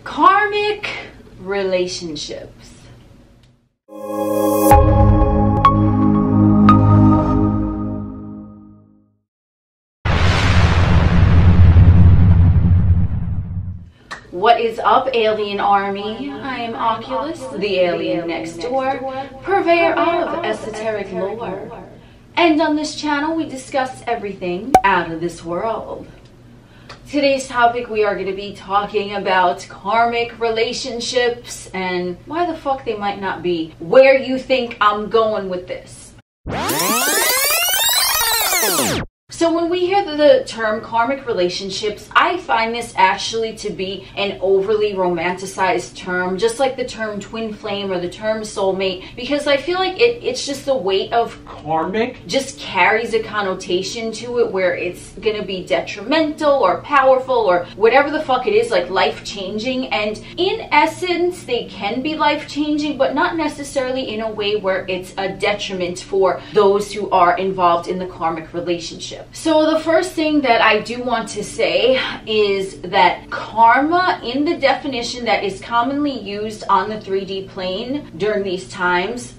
Karmic relationships. What is up, Alien Army? I am Oculus, the alien next door, purveyor of esoteric lore. And on this channel, we discuss everything out of this world. Today's topic, we are going to be talking about karmic relationships and why the fuck they might not be where you think I'm going with this. So when we hear the term karmic relationships, I find this actually to be an overly romanticized term, just like the term twin flame or the term soulmate, because I feel like it's just the weight of karmic just carries a connotation to it where it's gonna be detrimental or powerful or whatever the fuck it is, like life-changing. And in essence, they can be life-changing, but not necessarily in a way where it's a detriment for those who are involved in the karmic relationship. So the first thing that I do want to say is that karma, in the definition that is commonly used on the 3D plane during these times,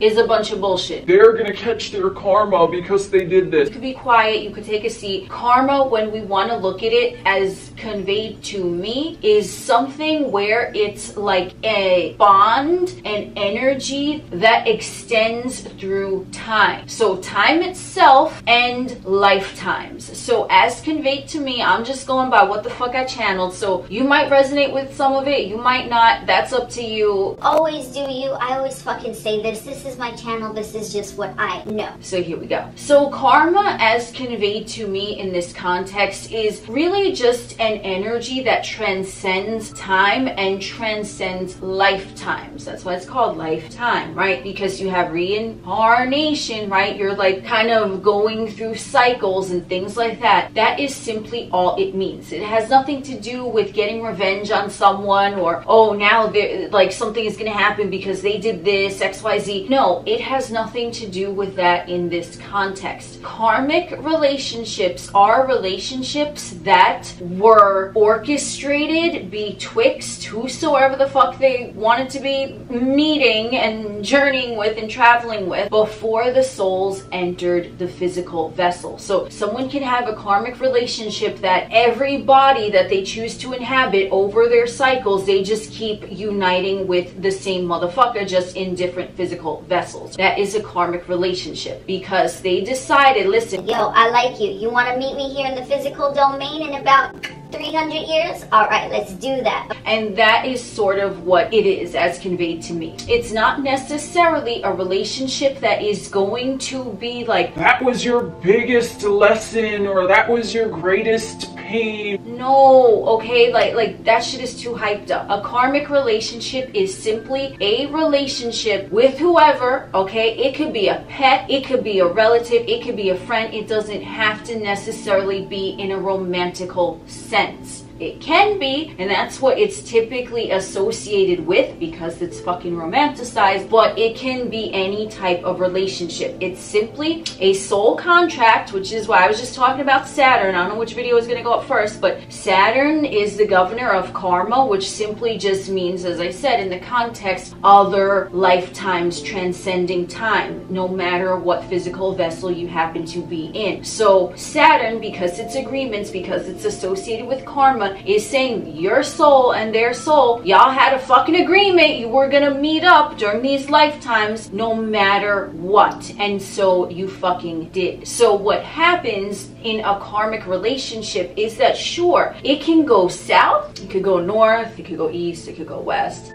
is a bunch of bullshit. They're gonna catch their karma because they did this. You could be quiet, you could take a seat. Karma, when we want to look at it as conveyed to me, is something where it's like a bond, an energy that extends through time. So time itself and lifetimes. So as conveyed to me, I'm just going by what the fuck I channeled. So you might resonate with some of it, you might not. That's up to you. Always do you. I always fucking say this. This is my channel. This is just what I know. So here we go. So karma, as conveyed to me in this context, is really just an energy that transcends time and transcends lifetimes. That's why it's called lifetime, right? Because you have reincarnation, right? You're like kind of going through cycles and things like that. That is simply all it means. It has nothing to do with getting revenge on someone or, oh, now like something is going to happen because they did this, XYZ. No, it has nothing to do with that in this context. Karmic relationships are relationships that were orchestrated betwixt whosoever the fuck they wanted to be meeting and journeying with and traveling with before the souls entered the physical vessel. So someone can have a karmic relationship that every body that they choose to inhabit over their cycles, they just keep uniting with the same motherfucker, just in different physical vessels. That is a karmic relationship because they decided, listen, yo, I like you. You want to meet me here in the physical domain in about 300 years? All right, let's do that. And that is sort of what it is as conveyed to me. It's not necessarily a relationship that is going to be like, that was your biggest lesson or that was your greatest pain. No, okay, like that shit is too hyped up. A karmic relationship is simply a relationship with whoever, okay? It could be a pet, it could be a relative, it could be a friend. It doesn't have to necessarily be in a romantical sense. It can be, and that's what it's typically associated with because it's fucking romanticized, but it can be any type of relationship. It's simply a soul contract, which is why I was just talking about Saturn. I don't know which video is going to go up first, but Saturn is the governor of karma, which simply just means, as I said, in the context, other lifetimes transcending time, no matter what physical vessel you happen to be in. So Saturn, because it's agreements, because it's associated with karma, is saying your soul and their soul, y'all had a fucking agreement, you were gonna meet up during these lifetimes no matter what, and so you fucking did. So what happens in a karmic relationship is that sure, it can go south, it could go north, it could go east, it could go west.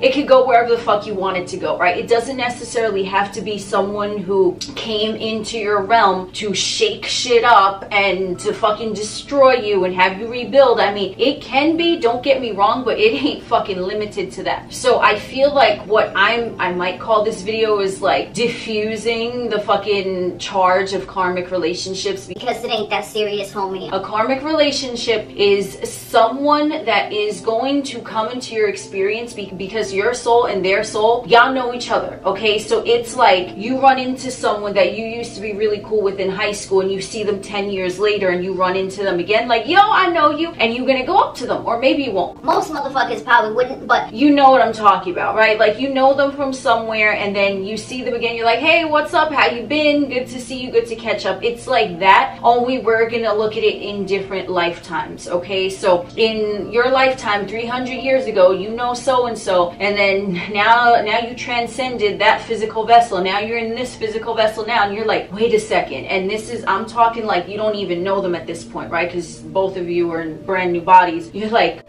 It could go wherever the fuck you want it to go, right? It doesn't necessarily have to be someone who came into your realm to shake shit up and to fucking destroy you and have you rebuild. I mean, it can be, don't get me wrong, but it ain't fucking limited to that. So I feel like what I might call this video is like diffusing the fucking charge of karmic relationships. Because it ain't that serious, homie. A karmic relationship is someone that is going to come into your experience because your soul and their soul, y'all know each other, okay? So it's like you run into someone that you used to be really cool with in high school, and you see them 10 years later and you run into them again, like, yo, I know you, and you're gonna go up to them, or maybe you won't. Most motherfuckers probably wouldn't, but you know what I'm talking about, right? Like, you know them from somewhere, and then you see them again, you're like, hey, what's up, how you been, good to see you, good to catch up. It's like that, only we're gonna look at it in different lifetimes, okay? So in your lifetime 300 years ago, you know so and so, and then now you transcended that physical vessel, now you're in this physical vessel now, and you're like, wait a second, and this is, I'm talking like you don't even know them at this point, right? Because both of you are in brand new bodies. You're like,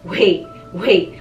wait,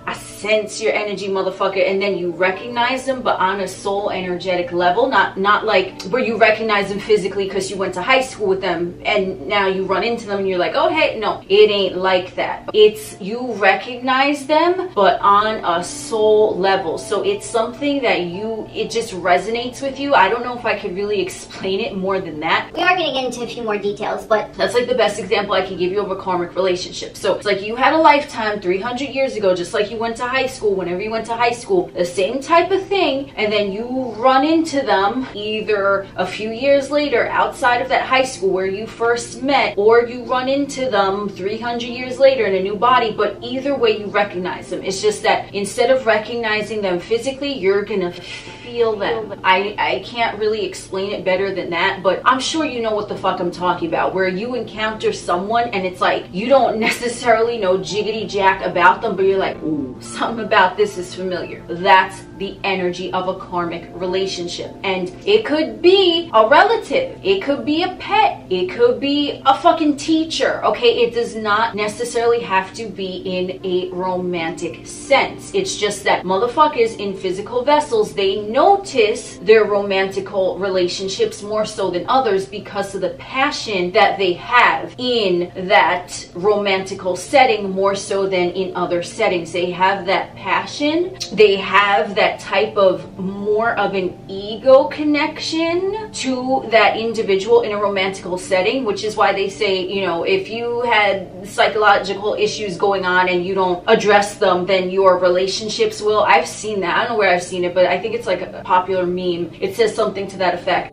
I sense your energy, motherfucker. And then you recognize them, but on a soul energetic level, not like where you recognize them physically because you went to high school with them and now you run into them and you're like, oh hey, no, it ain't like that. It's you recognize them, but on a soul level. So it's something that it just resonates with you. I don't know if I could really explain it more than that. We are going to get into a few more details, but that's like the best example I can give you of a karmic relationship. So it's like you had a lifetime 300 years ago, just like you went to high school, whenever you went to high school, the same type of thing, and then you run into them either a few years later outside of that high school where you first met, or you run into them 300 years later in a new body, but either way you recognize them. It's just that instead of recognizing them physically, you're gonna feel them. I can't really explain it better than that, but I'm sure you know what the fuck I'm talking about, where you encounter someone and it's like you don't necessarily know jiggity jack about them, but you're like, ooh, something about this is familiar. That's the energy of a karmic relationship. And it could be a relative, it could be a pet, it could be a fucking teacher, okay? It does not necessarily have to be in a romantic sense. It's just that motherfuckers in physical vessels, they notice their romantical relationships more so than others because of the passion that they have in that romantical setting more so than in other settings. They have that passion, they have that type of more of an ego connection to that individual in a romantical setting, which is why they say, you know, if you had psychological issues going on and you don't address them, then your relationships will. I've seen that. I don't know where I've seen it, but I think it's like a popular meme. It says something to that effect.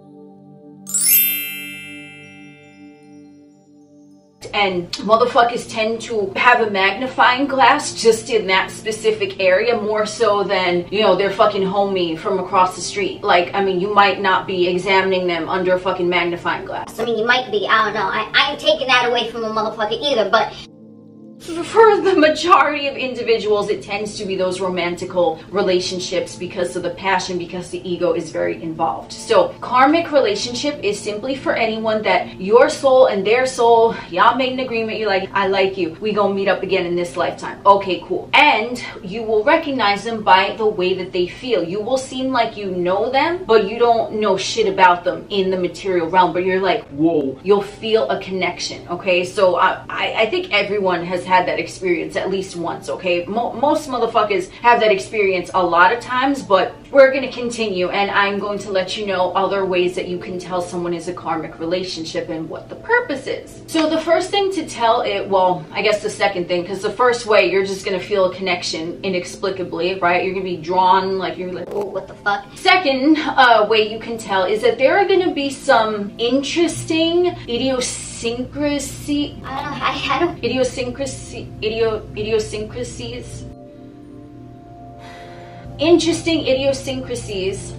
And motherfuckers tend to have a magnifying glass just in that specific area more so than, you know, their fucking homie from across the street. Like, I mean, you might not be examining them under a fucking magnifying glass. I mean, you might be, I don't know. I ain't taking that away from a motherfucker either, but for the majority of individuals, it tends to be those romantical relationships because of the passion, because the ego is very involved. So karmic relationship is simply for anyone that your soul and their soul, y'all made an agreement, you're like, I like you, we gonna meet up again in this lifetime. Okay, cool. And you will recognize them by the way that they feel. You will seem like you know them, but you don't know shit about them in the material realm, but you're like, whoa, you'll feel a connection, okay? So I think everyone has had that experience at least once, okay? Most motherfuckers have that experience a lot of times, but we're going to continue, and I'm going to let you know other ways that you can tell someone is a karmic relationship and what the purpose is. So the first thing to tell it, well, I guess the second thing, because the first way, you're just going to feel a connection inexplicably, right? You're going to be drawn, like you're like, oh, what the fuck? Second way you can tell is that there are going to be some interesting idiosyncrasies. Interesting idiosyncrasies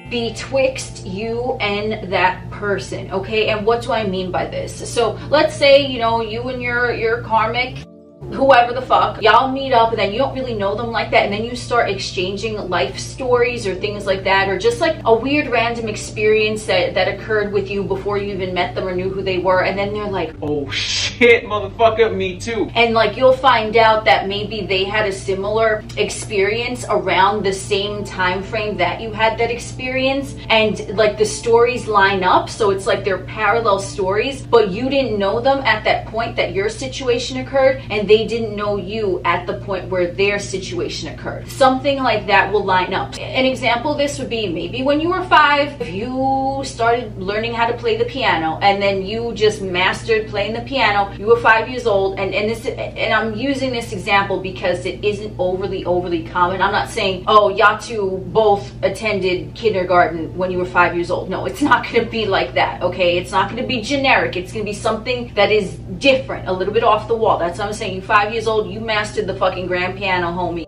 betwixt you and that person, okay? And what do I mean by this? So let's say, you know, you and your karmic, whoever the fuck, y'all meet up and then you don't really know them like that, and then you start exchanging life stories or things like that, or just like a weird random experience that occurred with you before you even met them or knew who they were, and then they're like, oh shit, motherfucker, me too. And like you'll find out that maybe they had a similar experience around the same time frame that you had that experience, and like the stories line up, so it's like they're parallel stories, but you didn't know them at that point that your situation occurred, and they didn't know you at the point where their situation occurred. Something like that will line up. An example of this would be maybe when you were 5, if you started learning how to play the piano and then you just mastered playing the piano, piano, you were 5 years old, and I'm using this example because it isn't overly common. I'm not saying, oh, y'all two both attended kindergarten when you were 5 years old. No, it's not going to be like that, okay? It's not going to be generic. It's going to be something that is different, a little bit off the wall. That's what I'm saying. You 5 years old, you mastered the fucking grand piano, homie.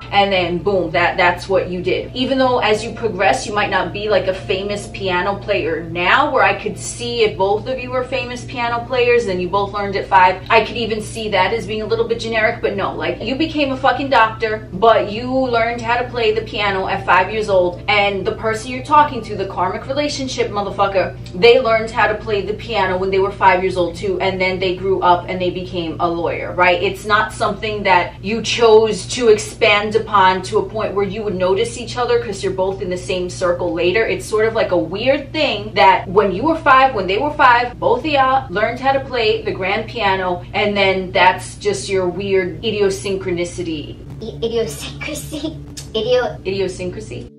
And then boom, that's what you did. Even though as you progress, you might not be like a famous piano player now, where I could see if both of you were famous piano players and you both learned at 5, I could even see that as being a little bit generic. But no, like, you became a fucking doctor, but you learned how to play the piano at 5 years old, and the person you're talking to, the karmic relationship motherfucker, they learned how to play the piano when they were 5 years old too, and then they grew up and they became a lawyer, right? It's not something that you chose to expand upon to a point where you would notice each other because you're both in the same circle later. It's sort of like a weird thing that when you were 5, when they were 5, both of y'all learned how to play the grand piano, and then that's just your weird idiosyncrasy. Idiosyncrasy.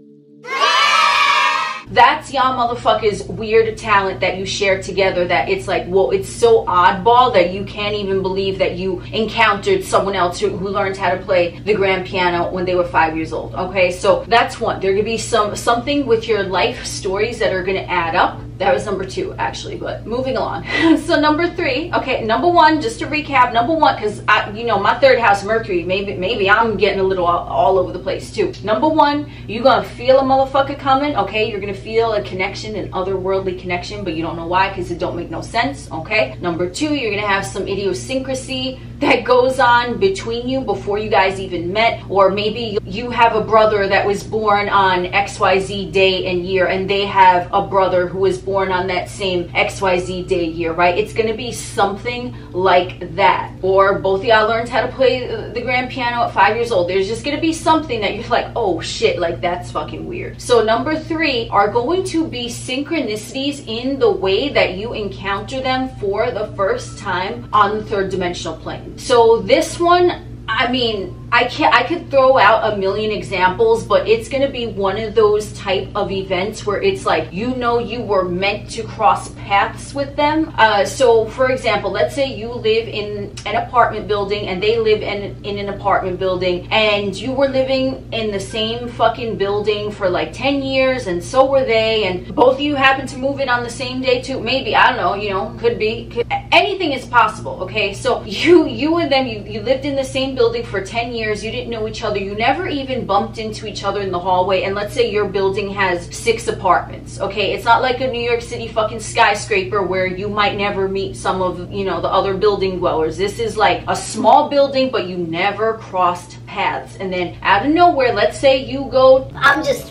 That's y'all motherfuckers' weird talent that you share together, that it's like, whoa, it's so oddball that you can't even believe that you encountered someone else who learned how to play the grand piano when they were 5 years old. Okay, so that's one. There could be something with your life stories that are going to add up. That was number 2, actually, but moving along. So number 3, okay, number 1, just to recap, number 1, because you know, my 3rd house Mercury, maybe I'm getting a little all over the place too. Number 1, you're gonna feel a motherfucker coming, okay? You're gonna feel a connection, an otherworldly connection, but you don't know why, because it don't make no sense, okay? Number 2, you're gonna have some idiosyncrasy that goes on between you before you guys even met, or maybe you have a brother that was born on XYZ day and year, and they have a brother who was born on that same XYZ day year, right? It's going to be something like that. Or both of y'all learned how to play the grand piano at 5 years old. There's just going to be something that you're like, oh shit, like that's fucking weird. So number 3 are going to be synchronicities in the way that you encounter them for the first time on the 3rd dimensional plane. So this one, I mean, I could throw out a million examples, but it's going to be one of those type of events where it's like, you know, you were meant to cross paths with them. So for example, let's say you live in an apartment building and they live in an apartment building, and you were living in the same fucking building for like 10 years, and so were they, and both of you happen to move in on the same day too. Maybe, I don't know, you know, could be. Anything is possible, okay? So you and them, you lived in the same building for 10 years, you didn't know each other, you never even bumped into each other in the hallway, and let's say your building has 6 apartments, okay? It's not like a New York City fucking skyscraper where you might never meet some of, you know, the other building dwellers. This is like a small building, but you never crossed paths. And then out of nowhere, let's say you go,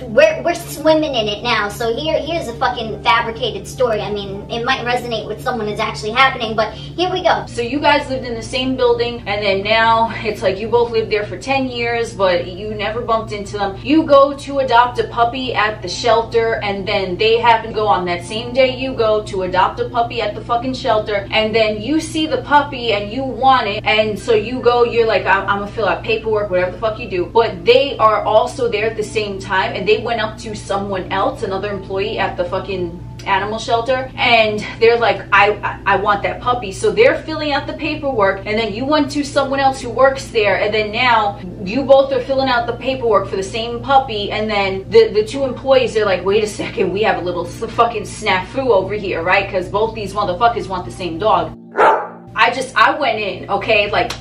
we're swimming in it now, so here's a fucking fabricated story. I mean, it might resonate with someone that's actually happening, but here we go. So you guys lived in the same building, and then now it's like you both lived there for 10 years, but you never bumped into them. You go to adopt a puppy at the shelter, and then they happen to go on that same day you go to adopt a puppy at the fucking shelter, and then you see the puppy and you want it, and so you go, you're like, I'm gonna fill out paperwork, whatever the fuck you do, but they are also there at the same time, and they went up to someone else, another employee at the fucking animal shelter, and they're like, I want that puppy. So they're filling out the paperwork, and then you went to someone else who works there, and then now you both are filling out the paperwork for the same puppy, and then the 2 employees, they're like, wait a second, we have a little fucking snafu over here, right? Because both these motherfuckers want the same dog. I went in, okay, like,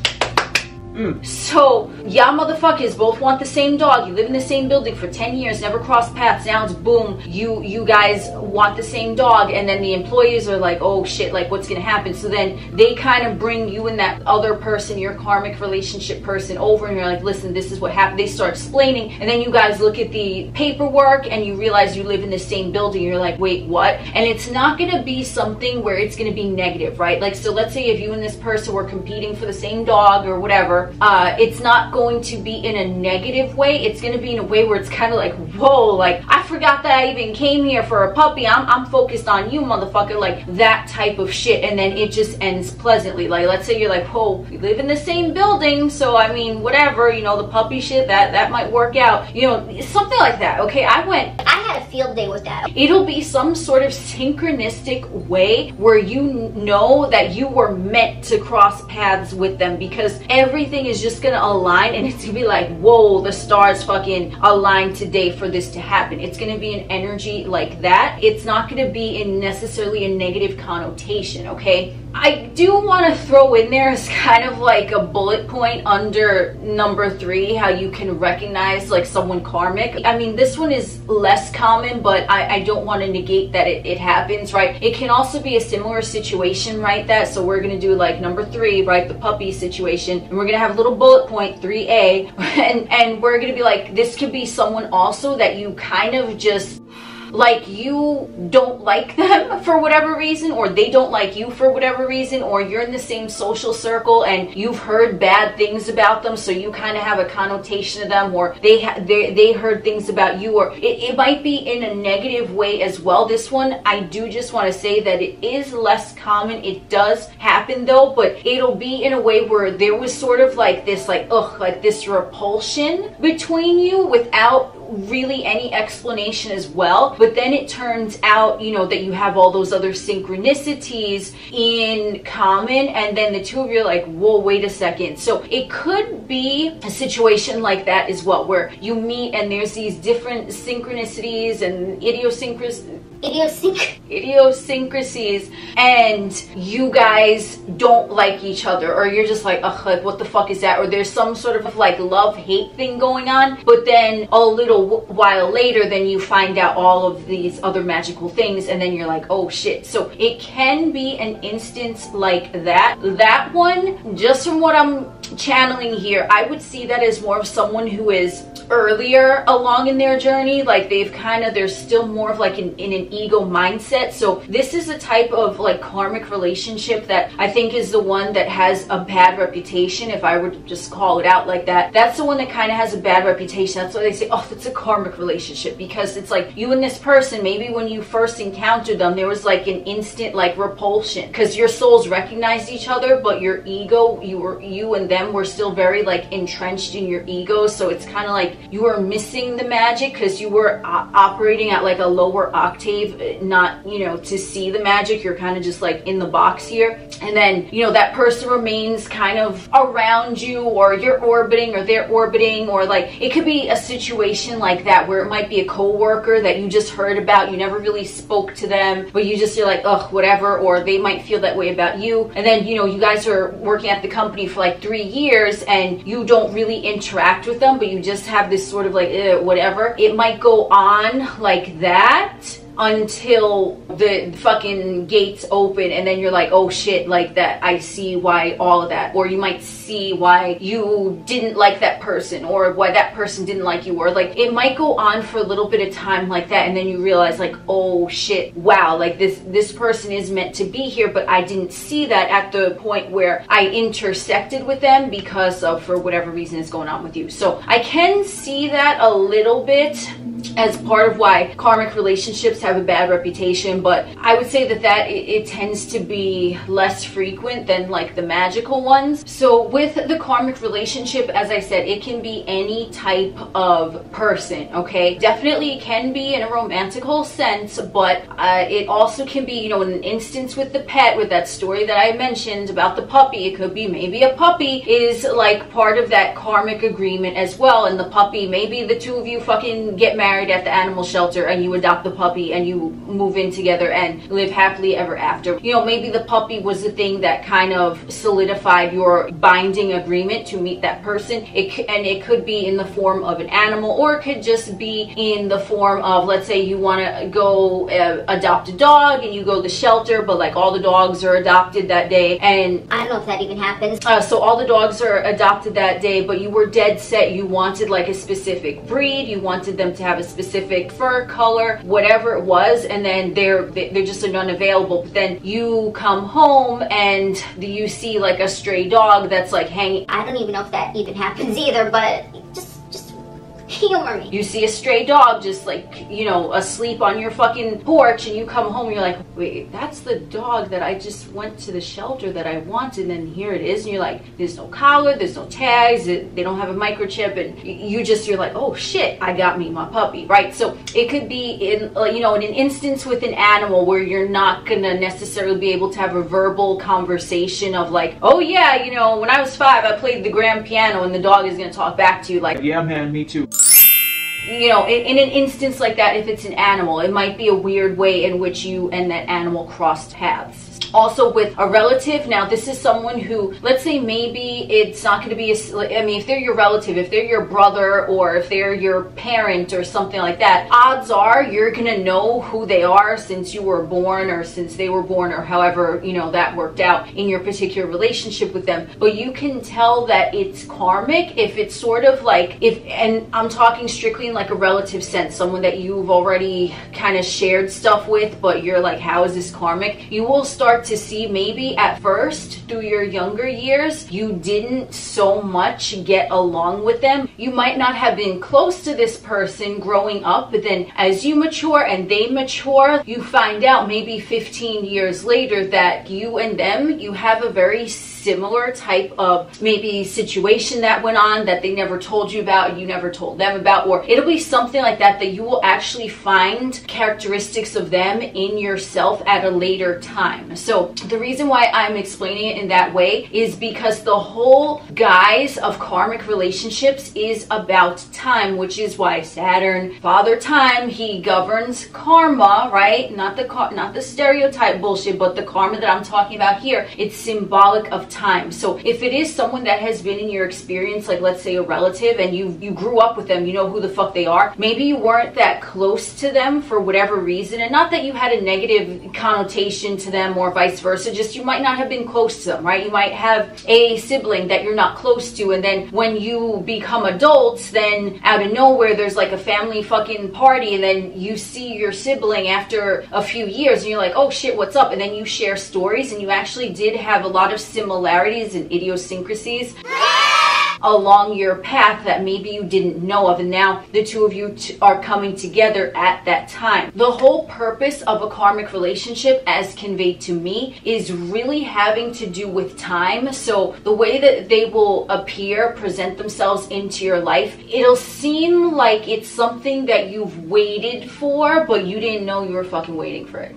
So, y'all motherfuckers both want the same dog. You live in the same building for 10 years, never crossed paths. Now it's boom, you guys want the same dog, and then the employees are like, oh shit, like what's gonna happen? So then they kind of bring you and that other person, your karmic relationship person, over, and you're like, listen, this is what happened. They start explaining, and then you guys look at the paperwork and you realize you live in the same building. You're like, wait, what? And it's not gonna be something where it's gonna be negative, right? Like, so let's say if you and this person were competing for the same dog or whatever, where it's not going to be in a negative way. It's going to be in a way where it's kind of like, whoa, like I forgot that I even came here for a puppy. I'm focused on you, motherfucker, like that type of shit. And then it just ends pleasantly. Like, let's say you're like, whoa, we live in the same building, so I mean, whatever, you know, the puppy shit, that might work out, you know, something like that. Okay, I had a field day with that. It'll be some sort of synchronistic way where you know that you were meant to cross paths with them, because everything is just gonna align, and it's gonna be like, whoa, the stars fucking aligned today for this to happen. It's gonna be an energy like that. It's not gonna be in necessarily a negative connotation, okay? I do want to throw in there as kind of like a bullet point under number 3, how you can recognize like someone karmic. I mean, this one is less common, but I don't want to negate that it happens, right? It can also be a similar situation, right? So we're going to do like number 3, right? The puppy situation. And we're going to have a little bullet point 3A. And we're going to be like, this could be someone also that you kind of just, like, you don't like them for whatever reason, or they don't like you for whatever reason, or you're in the same social circle and you've heard bad things about them, so you kind of have a connotation of them, or they heard things about you, or it might be in a negative way as well. This one, I do just want to say that it is less common. It does happen though, but it'll be in a way where there was sort of like this, like, ugh, like this repulsion between you without really any explanation as well. But then it turns out, you know, that you have all those other synchronicities in common, and then the two of you are like, whoa, wait a second. So it could be a situation like that as well, where you meet and there's these different synchronicities and idiosyncrasies, and you guys don't like each other, or you're just like, ugh, like what the fuck is that? Or there's some sort of like love-hate thing going on, but then a little while later, then you find out all of these other magical things, and then you're like, oh shit. So it can be an instance like that. That one, just from what I'm channeling here, I would see that as more of someone who is earlier along in their journey, like they're still more of like in an ego mindset. So this is a type of like karmic relationship that I think is the one that has a bad reputation. If I were to just call it out like that, that's the one that kind of has a bad reputation. That's why they say, oh, it's a karmic relationship, because it's like you and this person, maybe when you first encountered them, there was like an instant like repulsion, because your souls recognized each other, but your ego, you and them were still very like entrenched in your ego. So it's kind of like you were missing the magic because you were operating at like a lower octave, not, you know, to see the magic. You're kind of just like in the box here, and then, you know, that person remains kind of around you, or you're orbiting or they're orbiting, or like it could be a situation like that where it might be a co-worker that you just heard about, you never really spoke to them, but you're like, ugh, whatever, or they might feel that way about you, and then, you know, you guys are working at the company for like 3 years and you don't really interact with them, but you just have this sort of like, whatever. It might go on like that until the fucking gates open, and then you're like, oh shit, like that, I see why all of that. Or you might see why you didn't like that person, or why that person didn't like you, or like it might go on for a little bit of time like that, and then you realize like, oh shit, wow, like this person is meant to be here, but I didn't see that at the point where I intersected with them because of, for whatever reason is going on with you. So I can see that a little bit as part of why karmic relationships have a bad reputation, but I would say that it tends to be less frequent than like the magical ones. So with the karmic relationship, as I said, it can be any type of person, okay? Definitely it can be in a romantical sense, but it also can be, you know, in an instance with the pet, with that story that I mentioned about the puppy, it could be maybe a puppy is like part of that karmic agreement as well, and the puppy, maybe the two of you fucking get married at the animal shelter and you adopt the puppy and you move in together and live happily ever after. You know, maybe the puppy was the thing that kind of solidified your binding agreement to meet that person. It could be in the form of an animal, or it could just be in the form of, let's say you want to go adopt a dog and you go to the shelter, but like all the dogs are adopted that day, and I don't know if that even happens. So all the dogs are adopted that day, but you were dead set, you wanted like a specific breed, you wanted them to have a specific fur color, whatever it was, and then they're just unavailable. But then you come home and you see like a stray dog that's like hanging. I don't even know if that even happens either, but just humor me. You see a stray dog just like, you know, asleep on your fucking porch, and you come home and you're like, wait, that's the dog that I just went to the shelter that I wanted, and then here it is. And you're like, there's no collar, there's no tags, they don't have a microchip, and you're like, oh shit, I got me my puppy, right? So it could be in, you know, in an instance with an animal where you're not gonna necessarily be able to have a verbal conversation of like, oh yeah, you know, when I was 5 I played the grand piano, and the dog is gonna talk back to you like, yeah man, me too. You know, in an instance like that, if it's an animal, it might be a weird way in which you and that animal crossed paths. Also with a relative, now this is someone who, let's say maybe it's not going to be, I mean, if they're your relative, if they're your brother, or if they're your parent or something like that, odds are you're going to know who they are since you were born, or since they were born, or however, you know, that worked out in your particular relationship with them. But you can tell that it's karmic if it's sort of like, and I'm talking strictly in like a relative sense, someone that you've already kind of shared stuff with, but you're like, how is this karmic? You will start to see maybe at first through your younger years you didn't so much get along with them. You might not have been close to this person growing up, but then as you mature and they mature, you find out maybe 15 years later that you and them, you have a very similar type of maybe situation that went on that they never told you about and you never told them about, or it'll be something like that that you will actually find characteristics of them in yourself at a later time. So the reason why I'm explaining it in that way is because the whole guise of karmic relationships is about time, which is why Saturn, Father Time, he governs karma, right? Not the stereotype bullshit, but the karma that I'm talking about here. It's symbolic of time. So if it is someone that has been in your experience, like let's say a relative, and you grew up with them, you know who the fuck they are, maybe you weren't that close to them for whatever reason, and not that you had a negative connotation to them or vice versa, just you might not have been close to them, right? You might have a sibling that you're not close to, and then when you become adults, then out of nowhere there's like a family fucking party, and then you see your sibling after a few years and you're like, oh shit, what's up? And then you share stories, and you actually did have a lot of similarities and idiosyncrasies along your path that maybe you didn't know of, and now the two of you are coming together at that time. The whole purpose of a karmic relationship, as conveyed to me, is really having to do with time. So the way that they will appear, present themselves into your life, it'll seem like it's something that you've waited for, but you didn't know you were fucking waiting for it.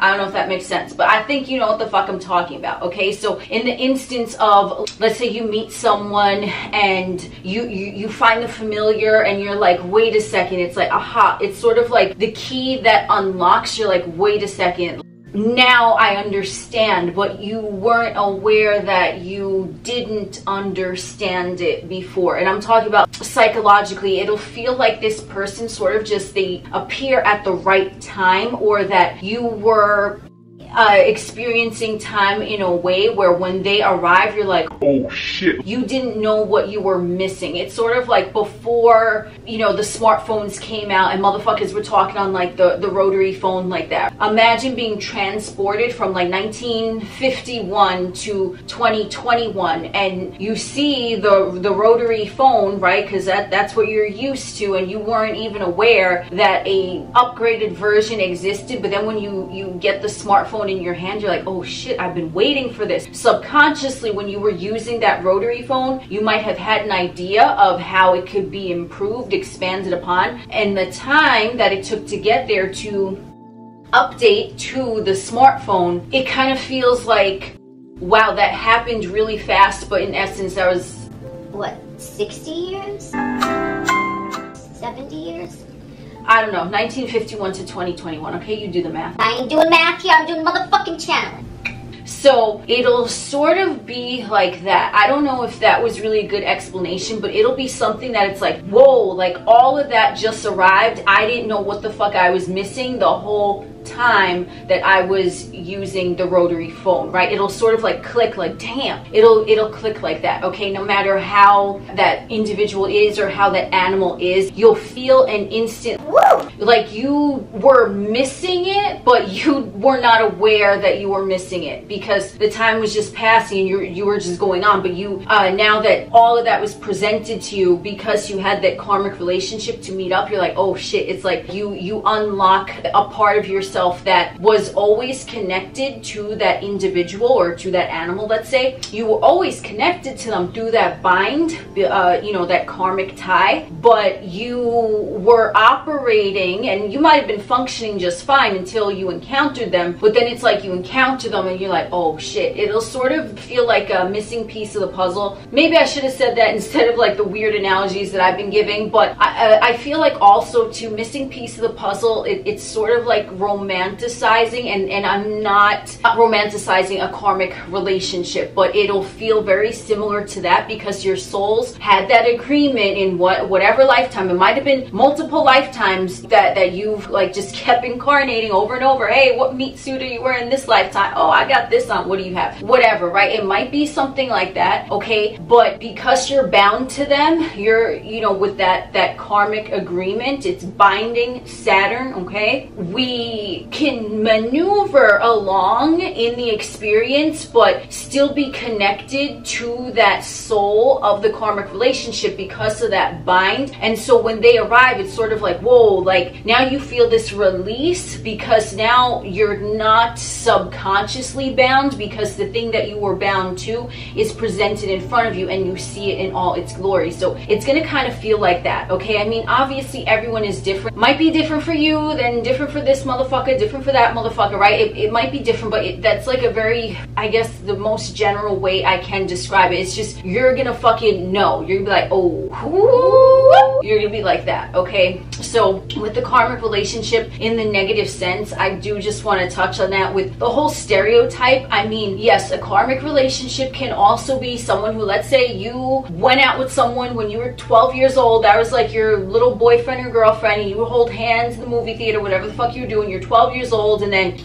I don't know if that makes sense, but I think you know what the fuck I'm talking about, okay? So in the instance of, let's say you meet someone and you find the familiar and you're like, wait a second, it's like, aha, it's sort of like the key that unlocks, you're like, wait a second, now I understand, but you weren't aware that you didn't understand it before. And I'm talking about psychologically, it'll feel like this person sort of just, they appear at the right time, or that you were experiencing time in a way where when they arrive, you're like, oh shit. You didn't know what you were missing. It's sort of like before, you know, the smartphones came out and motherfuckers were talking on like the rotary phone like that. Imagine being transported from like 1951 to 2021 and you see the rotary phone, right? Because that's what you're used to, and you weren't even aware that a upgraded version existed. But then when you get the smartphone in your hand, you're like, oh shit, I've been waiting for this. Subconsciously, when you were using that rotary phone, you might have had an idea of how it could be improved, expanded upon, and the time that it took to get there to update to the smartphone, it kind of feels like, wow, that happened really fast, but in essence that was, what, 60 years? 70 years? I don't know, 1951 to 2021. Okay, you do the math. I ain't doing math here, I'm doing motherfucking channeling. So it'll sort of be like that. I don't know if that was really a good explanation, but it'll be something that it's like, whoa, like all of that just arrived. I didn't know what the fuck I was missing the whole time that I was using the rotary phone, right? It'll sort of like click, like, damn, it'll click like that, okay? No matter how that individual is or how that animal is, you'll feel an instant, woo, like you were missing it, but you were not aware that you were missing it because the time was just passing and you were just going on. But you, now that all of that was presented to you because you had that karmic relationship to meet up, you're like, oh shit, it's like you unlock a part of yourself that was always connected to that individual or to that animal, let's say. You were always connected to them through that bind, you know, that karmic tie, but you were operating and you might have been functioning just fine until you encountered them. But then it's like you encounter them and you're like, oh shit. It'll sort of feel like a missing piece of the puzzle. Maybe I should have said that instead of like the weird analogies that I've been giving, but I feel like also to missing piece of the puzzle, it's sort of like romanticizing, and I'm not romanticizing a karmic relationship, but it'll feel very similar to that because your souls had that agreement in whatever lifetime. It might have been multiple lifetimes that you've like just kept incarnating over and over. Hey, what meat suit are you wearing this lifetime? Oh, I got this on. What do you have? Whatever, right? It might be something like that, okay? But because you're bound to them, you're, you know, with that karmic agreement, it's binding Saturn, okay? We can maneuver along in the experience, but still be connected to that soul of the karmic relationship because of that bind. And so when they arrive, it's sort of like, whoa, like now you feel this release because now you're not subconsciously bound because the thing that you were bound to is presented in front of you and you see it in all its glory. So it's going to kind of feel like that, okay? I mean, obviously everyone is different. Might be different for you, then different for this motherfucker, different for that motherfucker, right? It might be different, but that's like a very, I guess, the most general way I can describe it. It's just, you're gonna fucking know. You're gonna be like, oh, you're gonna be like that, okay? So with the karmic relationship in the negative sense, I do just want to touch on that with the whole stereotype. I mean, yes, a karmic relationship can also be someone who, let's say you went out with someone when you were 12 years old, that was like your little boyfriend or girlfriend, and you would hold hands in the movie theater, whatever the fuck you were doing, you're 12 years old, and then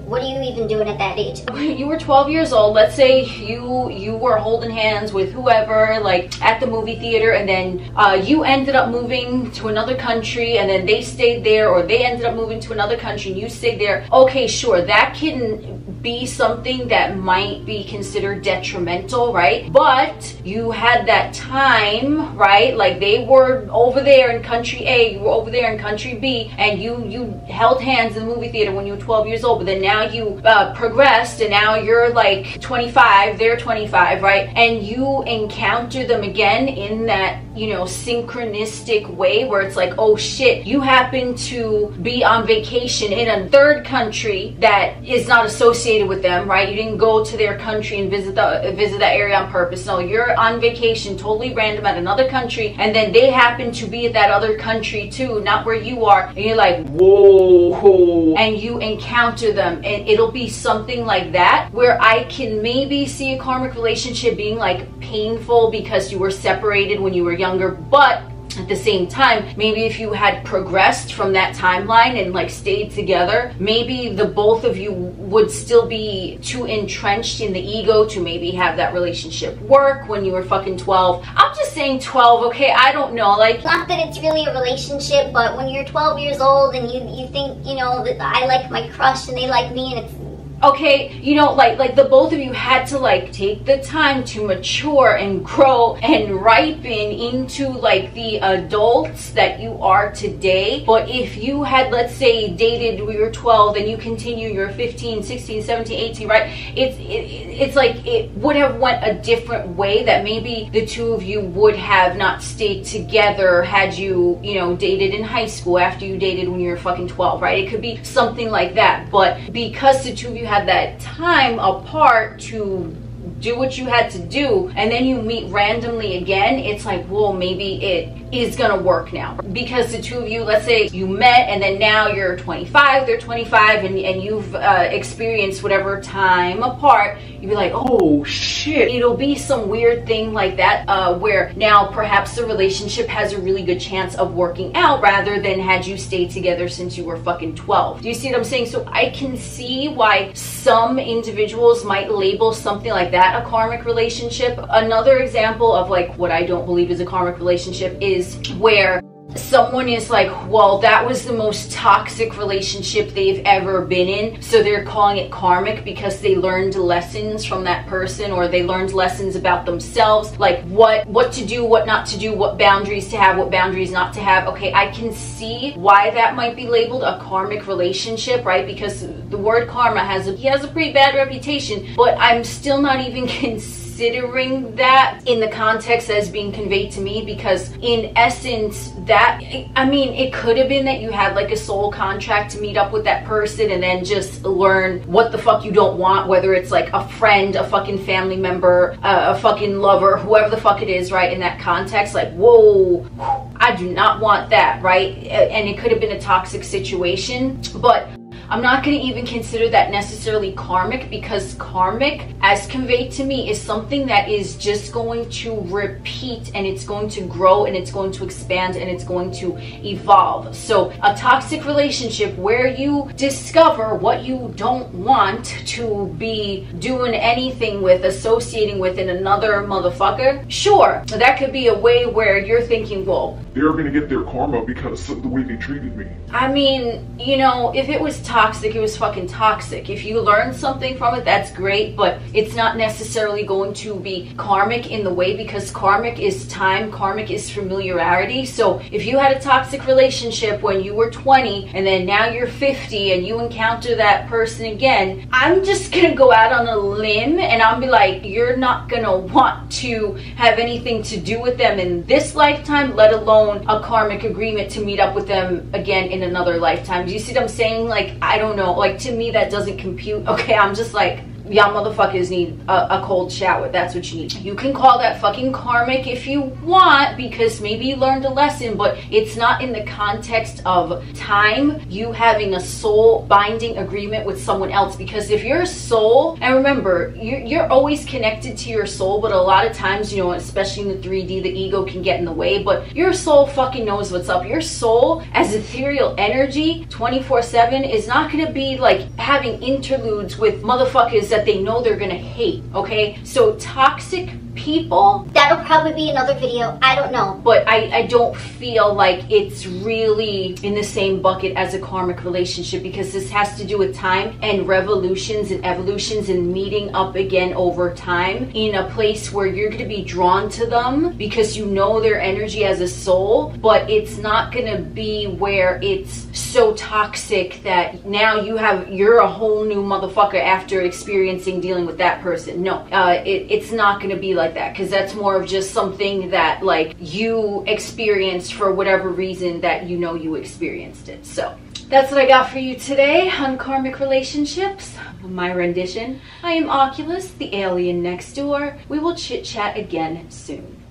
what are you even doing at that age? You were 12 years old, let's say you were holding hands with whoever, like at the movie theater, and then you ended up moving to another country, and then they stayed there, or they ended up moving to another country and you stayed there. Okay, sure, that can be something that might be considered detrimental, right? But you had that time, right? Like they were over there in country A, you were over there in country B, and you held hands in the movie theater when you were 12 years old, but then now you progressed and now you're like 25, they're 25, right? And you encounter them again in that, you know, synchronistic way where it's like, oh shit, you happen to be on vacation in a third country that is not associated with them, right? You didn't go to their country and visit that area on purpose. No, you're on vacation, totally random at another country, and then they happen to be at that other country too, not where you are, and you're like, whoa, and you encounter them, and it'll be something like that where I can maybe see a karmic relationship being like painful because you were separated when you were younger, but at the same time, maybe if you had progressed from that timeline and like stayed together, maybe the both of you would still be too entrenched in the ego to maybe have that relationship work when you were fucking 12. I'm just saying 12, okay? I don't know, like, not that it's really a relationship, but when you're 12 years old and you think, you know, that I like my crush and they like me, and it's okay, you know, like the both of you had to like take the time to mature and grow and ripen into like the adults that you are today. But if you had, let's say, dated when you were 12 and you continue, you're 15, 16, 17, 18, right? It's like it would have went a different way, that maybe the two of you would have not stayed together had you, you know, dated in high school after you dated when you were fucking 12, right? It could be something like that. But because the two of you had that time apart to do what you had to do, and then you meet randomly again, it's like, well, maybe it is gonna work now. Because the two of you, let's say you met and then now you're 25, they're 25, and you've experienced whatever time apart, you'd be like, oh shit. It'll be some weird thing like that, where now perhaps the relationship has a really good chance of working out rather than had you stayed together since you were fucking 12. Do you see what I'm saying? So I can see why some individuals might label something like that a karmic relationship. Another example of like what I don't believe is a karmic relationship is where someone is like, well, that was the most toxic relationship they've ever been in, so they're calling it karmic because they learned lessons from that person, or they learned lessons about themselves, like what to do, what not to do, what boundaries to have, what boundaries not to have. Okay, I can see why that might be labeled a karmic relationship, right? Because the word karma has a pretty bad reputation, but I'm still not even considering that in the context as being conveyed to me, because in essence, that, I mean, it could have been that you had like a soul contract to meet up with that person and then just learn what the fuck you don't want, whether it's like a friend, a fucking family member, a fucking lover, whoever the fuck it is, right? In that context, like, whoa, I do not want that, right? And it could have been a toxic situation, but I'm not going to even consider that necessarily karmic, because karmic, as conveyed to me, is something that is just going to repeat, and it's going to grow, and it's going to expand, and it's going to evolve. So a toxic relationship where you discover what you don't want to be doing anything with, associating with in another motherfucker, sure, that could be a way where you're thinking, well, they're going to get their karma because of the way they treated me. I mean, you know, if it was toxic, it was fucking toxic. If you learn something from it, that's great, but it's not necessarily going to be karmic in the way, because karmic is time, karmic is familiarity. So if you had a toxic relationship when you were 20 and then now you're 50 and you encounter that person again, I'm just gonna go out on a limb and I'll be like, you're not gonna want to have anything to do with them in this lifetime, let alone a karmic agreement to meet up with them again in another lifetime. Do you see what I'm saying? Like, I don't know, like, to me that doesn't compute. Okay, I'm just like, y'all motherfuckers need a cold shower. That's what you need. You can call that fucking karmic if you want, because maybe you learned a lesson, but it's not in the context of time, you having a soul binding agreement with someone else. Because if your soul, and remember, you're always connected to your soul, but a lot of times, you know, especially in the 3D, the ego can get in the way, but your soul fucking knows what's up. Your soul, as ethereal energy, 24/7, is not gonna be like having interludes with motherfuckers that they know they're gonna hate. Okay, so toxic people, that'll probably be another video, I don't know, but I don't feel like it's really in the same bucket as a karmic relationship, because this has to do with time and revolutions and evolutions and meeting up again over time in a place where you're going to be drawn to them because you know their energy as a soul, but it's not going to be where it's so toxic that now you're a whole new motherfucker after experiencing dealing with that person. No, it's not going to be like that, because that's more of just something that like you experienced for whatever reason that you know you experienced it. So that's what I got for you today on karmic relationships, my rendition. I am Oculus, the alien next door. We will chit chat again soon.